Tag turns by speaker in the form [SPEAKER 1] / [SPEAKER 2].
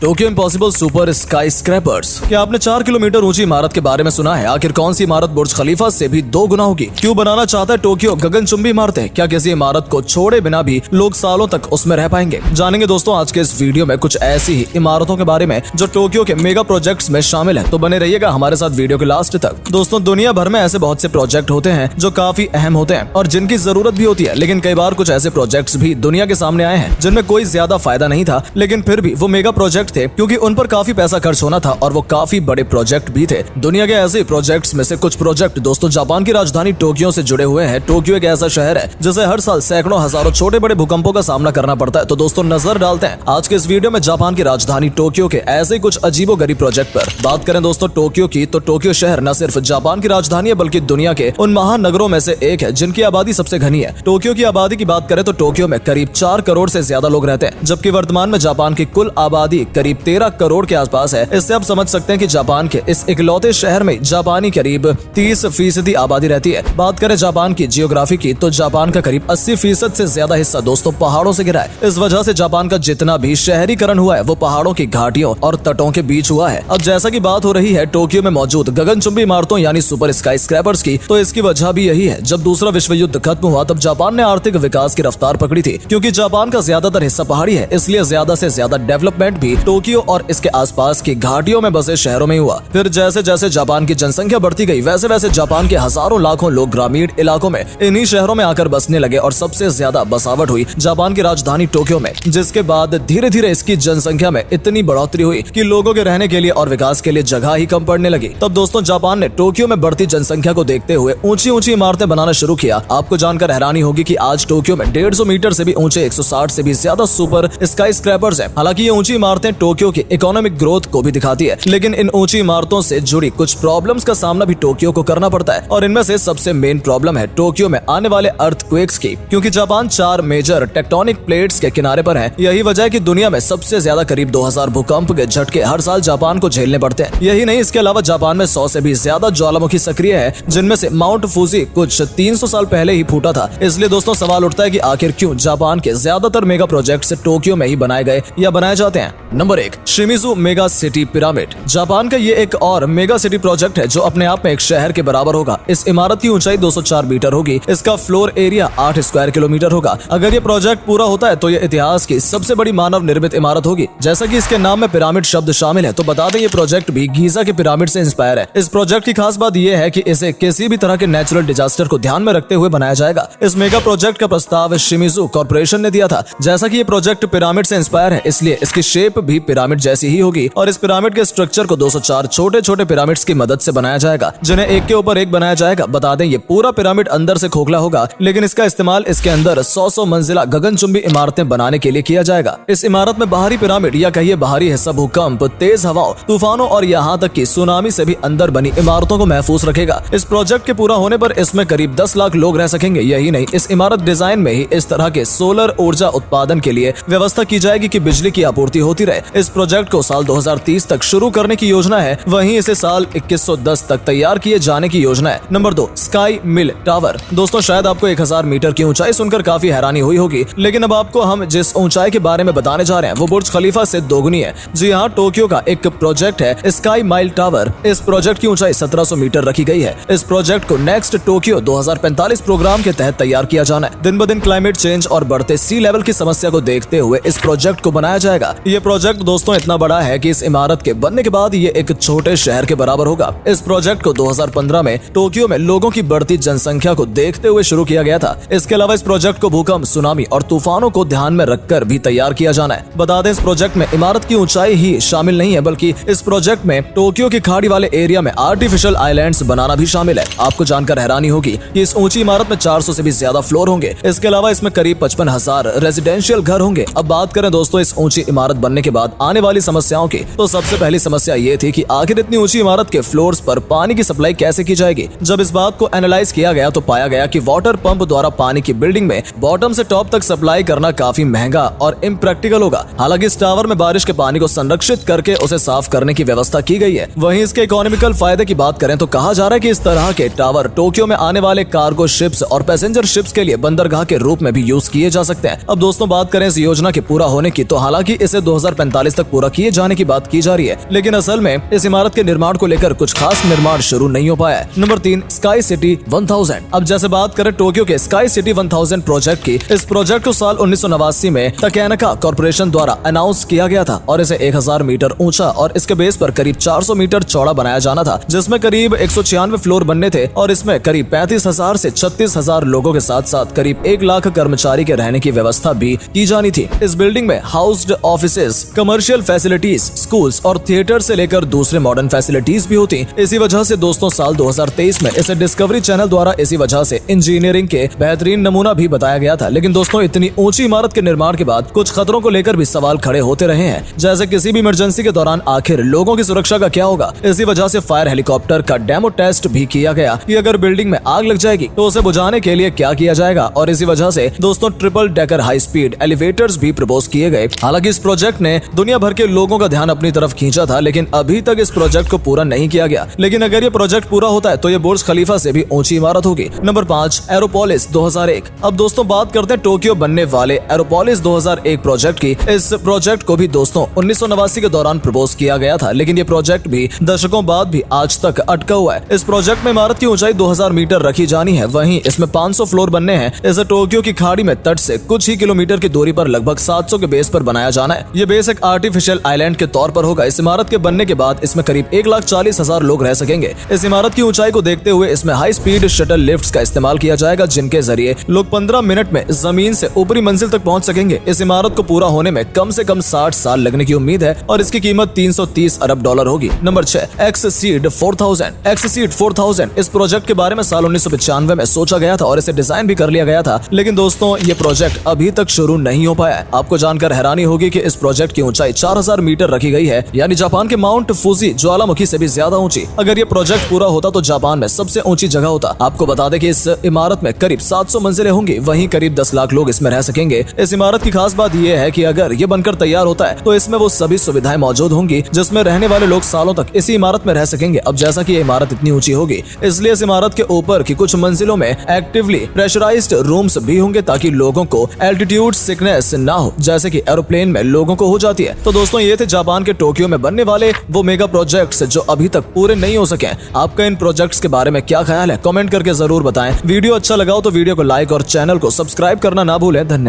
[SPEAKER 1] Tokyo impossible super sky scrapers. क्या आपने 4 kilometre ऊंची इमारत के बारे में सुना है? आखिर कौन सी इमारत बुर्ज खलीफा से भी 2 गुना होगी? क्यों बनाना चाहता है टोक्यो गगनचुंबी इमारतें? क्या किसी इमारत को छोड़े बिना भी लोग सालों तक उसमें रह पाएंगे? जानेंगे दोस्तों आज के इस वीडियो में कुछ ऐसी ही इमारतों के बारे में जो टोक्यो के मेगा प्रोजेक्ट्स में शामिल है। तो बने रहिएगा हमारे साथ वीडियो के लास्ट तक। दोस्तों दुनिया भर में ऐसे बहुत से प्रोजेक्ट होते हैं जो काफी अहम होते हैं और जिनकी जरूरत भी होती है, लेकिन कई बार कुछ ऐसे प्रोजेक्ट्स भी दुनिया के सामने आए हैं जिनमें कोई ज्यादा फायदा नहीं था, लेकिन फिर भी वो मेगा प्रोजेक्ट थे क्योंकि उन पर काफी पैसा खर्च होना था और वो काफी बड़े प्रोजेक्ट भी थे। दुनिया के ऐसे प्रोजेक्ट्स में से कुछ प्रोजेक्ट दोस्तों जापान की राजधानी टोक्यो से जुड़े हुए हैं। टोक्यो एक ऐसा शहर है जिसे हर साल सैकड़ों हजारों छोटे बड़े भूकंपों का सामना करना पड़ता है। तो दोस्तों नजर डालते हैं आज के इस वीडियो में जापान की राजधानी टोक्यो के ऐसे कुछ अजीबोगरीब प्रोजेक्ट पर। बात करें दोस्तों टोक्यो की, तो टोक्यो शहर न सिर्फ जापान की राजधानी है बल्कि दुनिया के उन महानगरों में से एक है जिनकी आबादी सबसे घनी है। टोक्यो की आबादी की बात करें तो टोक्यो में करीब 4 करोड़ से ज्यादा लोग रहते हैं, जबकि वर्तमान में जापान की कुल आबादी करीब 13 करोड़ के आसपास है। इससे आप समझ सकते हैं कि जापान के इस इकलौते शहर में जापानी करीब 30% आबादी रहती है। बात करें जापान की जियोग्राफी की, तो जापान का करीब 80% से ज्यादा हिस्सा दोस्तों पहाड़ों से घिरा है। इस वजह से जापान का जितना भी शहरीकरण हुआ है वो पहाड़ों की घाटियों और तटों के बीच हुआ है। अब जैसा की बात हो रही है टोक्यो में मौजूद गगनचुंबी इमारतों यानी सुपर स्काई स्क्रैपर्स की, तो इसकी वजह भी यही है। जब दूसरा विश्व युद्ध खत्म हुआ तब जापान ने आर्थिक विकास की रफ्तार पकड़ी थी। क्योंकि जापान का ज्यादातर हिस्सा पहाड़ी है, इसलिए ज्यादा से ज्यादा डेवलपमेंट भी टोक्यो और इसके आसपास की घाटियों में बसे शहरों में हुआ। फिर जैसे जैसे जापान की जनसंख्या बढ़ती गई वैसे वैसे जापान के हजारों लाखों लोग ग्रामीण इलाकों में इन्हीं शहरों में आकर बसने लगे और सबसे ज्यादा बसावट हुई जापान की राजधानी टोक्यो में। जिसके बाद धीरे धीरे इसकी जनसंख्या में इतनी बढ़ोतरी हुई कि लोगों के रहने के लिए और विकास के लिए जगह ही कम पड़ने लगी। तब दोस्तों जापान ने टोक्यो में बढ़ती जनसंख्या को देखते हुए ऊंची ऊंची इमारतें बनाना शुरू किया। आपको जानकर हैरानी होगी कि आज टोक्यो में 150 मीटर से भी ऊंचे 160 से भी ज्यादा सुपर स्काई स्क्रैपर्स हैं। हालांकि ये ऊंची इमारतें टोक्यो की इकोनॉमिक ग्रोथ को भी दिखाती है, लेकिन इन ऊंची इमारतों से जुड़ी कुछ प्रॉब्लम्स का सामना भी टोक्यो को करना पड़ता है। और इनमें से सबसे मेन प्रॉब्लम है टोक्यो में आने वाले अर्थक्वेक्स की। क्योंकि जापान 4 मेजर टेक्टोनिक प्लेट्स के किनारे पर है। यही वजह है कि दुनिया में सबसे ज्यादा करीब 2000 भूकंप के झटके हर साल जापान को झेलने पड़ते हैं। यही नहीं, इसके अलावा जापान में 100 से भी ज्यादा ज्वालामुखी सक्रिय है, जिनमें से माउंट फूजी कुछ 300 साल पहले ही फूटा था। इसलिए दोस्तों सवाल उठता है कि आखिर क्यों जापान के ज्यादातर मेगा प्रोजेक्ट टोक्यो में ही बनाए गए या बनाए जाते हैं। Number 1, Shimizu mega city pyramid. Japan का ये एक और मेगा सिटी प्रोजेक्ट है जो अपने आप में एक शहर के बराबर होगा। इस इमारत की ऊंचाई 204 मीटर होगी। इसका फ्लोर एरिया 8 स्क्वायर किलोमीटर होगा। अगर ये प्रोजेक्ट पूरा होता है तो ये इतिहास की सबसे बड़ी मानव निर्मित इमारत होगी। जैसा कि इसके नाम में पिरामिड शब्द शामिल है, तो बता दें ये प्रोजेक्ट भी गीजा के पिरामिड से इंस्पायर है। इस प्रोजेक्ट की खास बात यह है कि इसे किसी भी तरह के नेचुरल डिजास्टर को ध्यान में रखते हुए बनाया जाएगा। इस मेगा प्रोजेक्ट का प्रस्ताव शिमिजू कॉर्पोरेशन ने दिया था। जैसा कि ये प्रोजेक्ट पिरामिड से इंस्पायर है, इसलिए इसकी शेप भी पिरामिड जैसी ही होगी और इस पिरामिड के स्ट्रक्चर को 204 छोटे छोटे पिरामिड्स की मदद से बनाया जाएगा, जिन्हें एक के ऊपर एक बनाया जाएगा। बता दें ये पूरा पिरामिड अंदर से खोखला होगा, लेकिन इसका इस्तेमाल इसके अंदर 100 मंजिला गगनचुंबी इमारतें बनाने के लिए किया जाएगा। इस इमारत में बाहरी पिरामिड या कहिए बाहरी हिस्सा भूकंप, तेज हवाओं, तूफानों और यहाँ तक कि सुनामी से भी अंदर बनी इमारतों को महफूज रखेगा। इस प्रोजेक्ट के पूरा होने पर इसमें करीब 10 लाख लोग रह सकेंगे। यही नहीं, इस इमारत डिजाइन में ही इस तरह के सोलर ऊर्जा उत्पादन के लिए व्यवस्था की जाएगी कि बिजली की आपूर्ति होती रहे। इस प्रोजेक्ट को साल 2030 तक शुरू करने की योजना है, वहीं इसे साल 2110 तक तैयार किए जाने की योजना है। नंबर 2, स्काई मिल टावर। दोस्तों शायद आपको 1000 मीटर की ऊंचाई सुनकर काफी हैरानी हुई होगी, लेकिन अब आपको हम जिस ऊंचाई के बारे में बताने जा रहे हैं वो बुर्ज खलीफा से 2 गुनी है। जी हाँ, टोक्यो का एक प्रोजेक्ट है स्काई माइल टावर। इस प्रोजेक्ट की ऊंचाई 1700 मीटर रखी गई है। इस प्रोजेक्ट को नेक्स्ट टोक्यो 2045 प्रोग्राम के तहत तैयार किया जाना है। दिन ब दिन क्लाइमेट चेंज और बढ़ते सी लेवल की समस्या को देखते हुए इस प्रोजेक्ट को बनाया जाएगा। ये प्रोजेक्ट दोस्तों इतना बड़ा है कि इस इमारत के बनने के बाद ये एक छोटे शहर के बराबर होगा। इस प्रोजेक्ट को 2015 में टोक्यो में लोगों की बढ़ती जनसंख्या को देखते हुए शुरू किया गया था। इसके अलावा इस प्रोजेक्ट को भूकंप, सुनामी और तूफानों को ध्यान में रखकर भी तैयार किया जाना है। बता दें इस प्रोजेक्ट में इमारत की ऊंचाई ही शामिल नहीं है, बल्कि इस प्रोजेक्ट में टोक्यो की खाड़ी वाले एरिया में आर्टिफिशियल आइलैंड्स बनाना भी शामिल है। आपको जानकर हैरानी होगी कि इस ऊंची इमारत में 400 से भी ज्यादा फ्लोर होंगे। इसके अलावा इसमें करीब 55,000 रेजिडेंशियल घर होंगे। अब बात करें दोस्तों इस ऊंची इमारत बनने के बाद आने वाली समस्याओं की, तो सबसे पहली समस्या ये थी कि आखिर इतनी ऊंची इमारत के फ्लोर्स पर पानी की सप्लाई कैसे की जाएगी। जब इस बात को एनालाइज किया गया तो पाया गया कि वाटर पंप द्वारा पानी की बिल्डिंग में बॉटम से टॉप तक सप्लाई करना काफी महंगा और इम्प्रैक्टिकल होगा। हालांकि इस टावर में बारिश के पानी को संरक्षित करके उसे साफ करने की व्यवस्था की गई है। वहीं इसके इकोनॉमिकल फायदे की बात करें तो कहा जा रहा है कि इस तरह के टावर टोक्यो में आने वाले कार्गो शिप्स और पैसेंजर शिप्स के लिए बंदरगाह के रूप में भी यूज किए जा सकते हैं। अब दोस्तों बात करें इस योजना के पूरा होने की, तो हालांकि इसे 2045 2045 तक पूरा किए जाने की बात की जा रही है, लेकिन असल में इस इमारत के निर्माण को लेकर कुछ खास निर्माण शुरू नहीं हो पाया है। Number 3, sky city 1000। अब जैसे बात करें टोक्यो के स्काई सिटी 1000 प्रोजेक्ट की, इस प्रोजेक्ट को साल 1989 में तकेनका कॉर्पोरेशन द्वारा अनाउंस किया गया था और इसे 1000 मीटर ऊंचा और इसके बेस पर करीब 400 मीटर चौड़ा बनाया जाना था, जिसमें करीब 196 फ्लोर बनने थे और इसमें करीब 35,000 से 36,000 लोगों के साथ साथ करीब 1 लाख कर्मचारी के रहने की व्यवस्था भी की जानी थी। इस बिल्डिंग में housed offices, commercial facilities, schools और थिएटर से लेकर दूसरे मॉडर्न फैसिलिटीज भी होती। इसी वजह से दोस्तों साल 2023 में इसे डिस्कवरी चैनल द्वारा इसी वजह से इंजीनियरिंग के बेहतरीन नमूना भी बताया गया था। लेकिन दोस्तों इतनी ऊंची इमारत के निर्माण के बाद कुछ खतरों को लेकर भी सवाल खड़े होते रहे हैं, जैसे किसी भी इमरजेंसी के दौरान आखिर लोगों की सुरक्षा का क्या होगा। इसी वजह से फायर हेलीकॉप्टर का डेमो टेस्ट भी किया गया कि अगर बिल्डिंग में आग लग जाएगी तो उसे बुझाने के लिए क्या किया जाएगा। और इसी वजह से दोस्तों triple decker high speed elevators भी प्रपोज किए गए। हालांकि इस प्रोजेक्ट ने दुनिया भर के लोगों का ध्यान अपनी तरफ खींचा था, लेकिन अभी तक इस प्रोजेक्ट को पूरा नहीं किया गया। लेकिन अगर ये प्रोजेक्ट पूरा होता है तो ये बुर्ज खलीफा से भी ऊंची इमारत होगी। नंबर 5, एरोपोलिस 2001। अब दोस्तों बात करते हैं टोक्यो बनने वाले एरोपोलिस 2001 प्रोजेक्ट की। इस प्रोजेक्ट को भी दोस्तों 1989 के दौरान प्रपोज किया गया था, लेकिन ये प्रोजेक्ट भी दशकों बाद भी आज तक अटका हुआ है। इस प्रोजेक्ट में इमारत की ऊंचाई 2000 मीटर रखी जानी है, वहीं इसमें 500 फ्लोर बनने हैं। इसे टोक्यो की खाड़ी में तट से कुछ ही किलोमीटर की दूरी पर लगभग 700 के बेस पर बनाया जाना है। ये बेस एक आर्टिफिशियल आइलैंड के तौर पर होगा। इस इमारत के बनने के बाद इसमें करीब 1,40,000 लोग रह सकेंगे। इस इमारत की ऊंचाई को देखते हुए इसमें हाई स्पीड शटल लिफ्ट्स का इस्तेमाल किया जाएगा, जिनके जरिए लोग 15 मिनट में जमीन से ऊपरी मंजिल तक पहुंच सकेंगे। इस इमारत को पूरा होने में कम से कम 60 साल लगने की उम्मीद है और इसकी कीमत 330 अरब डॉलर होगी। नंबर 6, एक्ससीड 4000। एक्ससीड 4000 इस प्रोजेक्ट के बारे में साल 1995 में सोचा गया था और इसे डिजाइन भी कर लिया गया था, लेकिन दोस्तों ये प्रोजेक्ट अभी तक शुरू नहीं हो पाया है। आपको जानकर हैरानी होगी कि इस प्रोजेक्ट की ऊंचाई 4000 मीटर रखी गई है, यानी जापान के माउंट फूजी ज्वालामुखी से भी ज्यादा ऊंची। अगर ये प्रोजेक्ट पूरा होता तो जापान में सबसे ऊंची जगह होता। आपको बता दें कि इस इमारत में करीब 700 मंजिलें होंगी, वहीं करीब 10 लाख लोग इसमें रह सकेंगे। इस इमारत की खास बात यह है कि अगर ये बनकर तैयार होता है तो इसमें वो सभी सुविधाएं मौजूद होंगी जिसमें रहने वाले लोग सालों तक इसी इमारत में रह सकेंगे। अब जैसा कि ये इमारत इतनी ऊंची होगी, इसलिए इस इमारत के ऊपर की कुछ मंजिलों में एक्टिवली प्रेशराइज्ड रूम्स भी होंगे ताकि लोगों को एल्टीट्यूड सिकनेस ना हो, जैसे कि एरोप्लेन में लोगों को हो जाती है। तो दोस्तों ये थे जापान के टोक्यो में बनने वाले वो मेगा प्रोजेक्ट्स जो अभी तक पूरे नहीं हो सके। आपका इन प्रोजेक्ट्स के बारे में क्या ख्याल है, कमेंट करके जरूर बताएं। वीडियो अच्छा लगा हो तो वीडियो को लाइक और चैनल को सब्सक्राइब करना ना भूलें। धन्यवाद।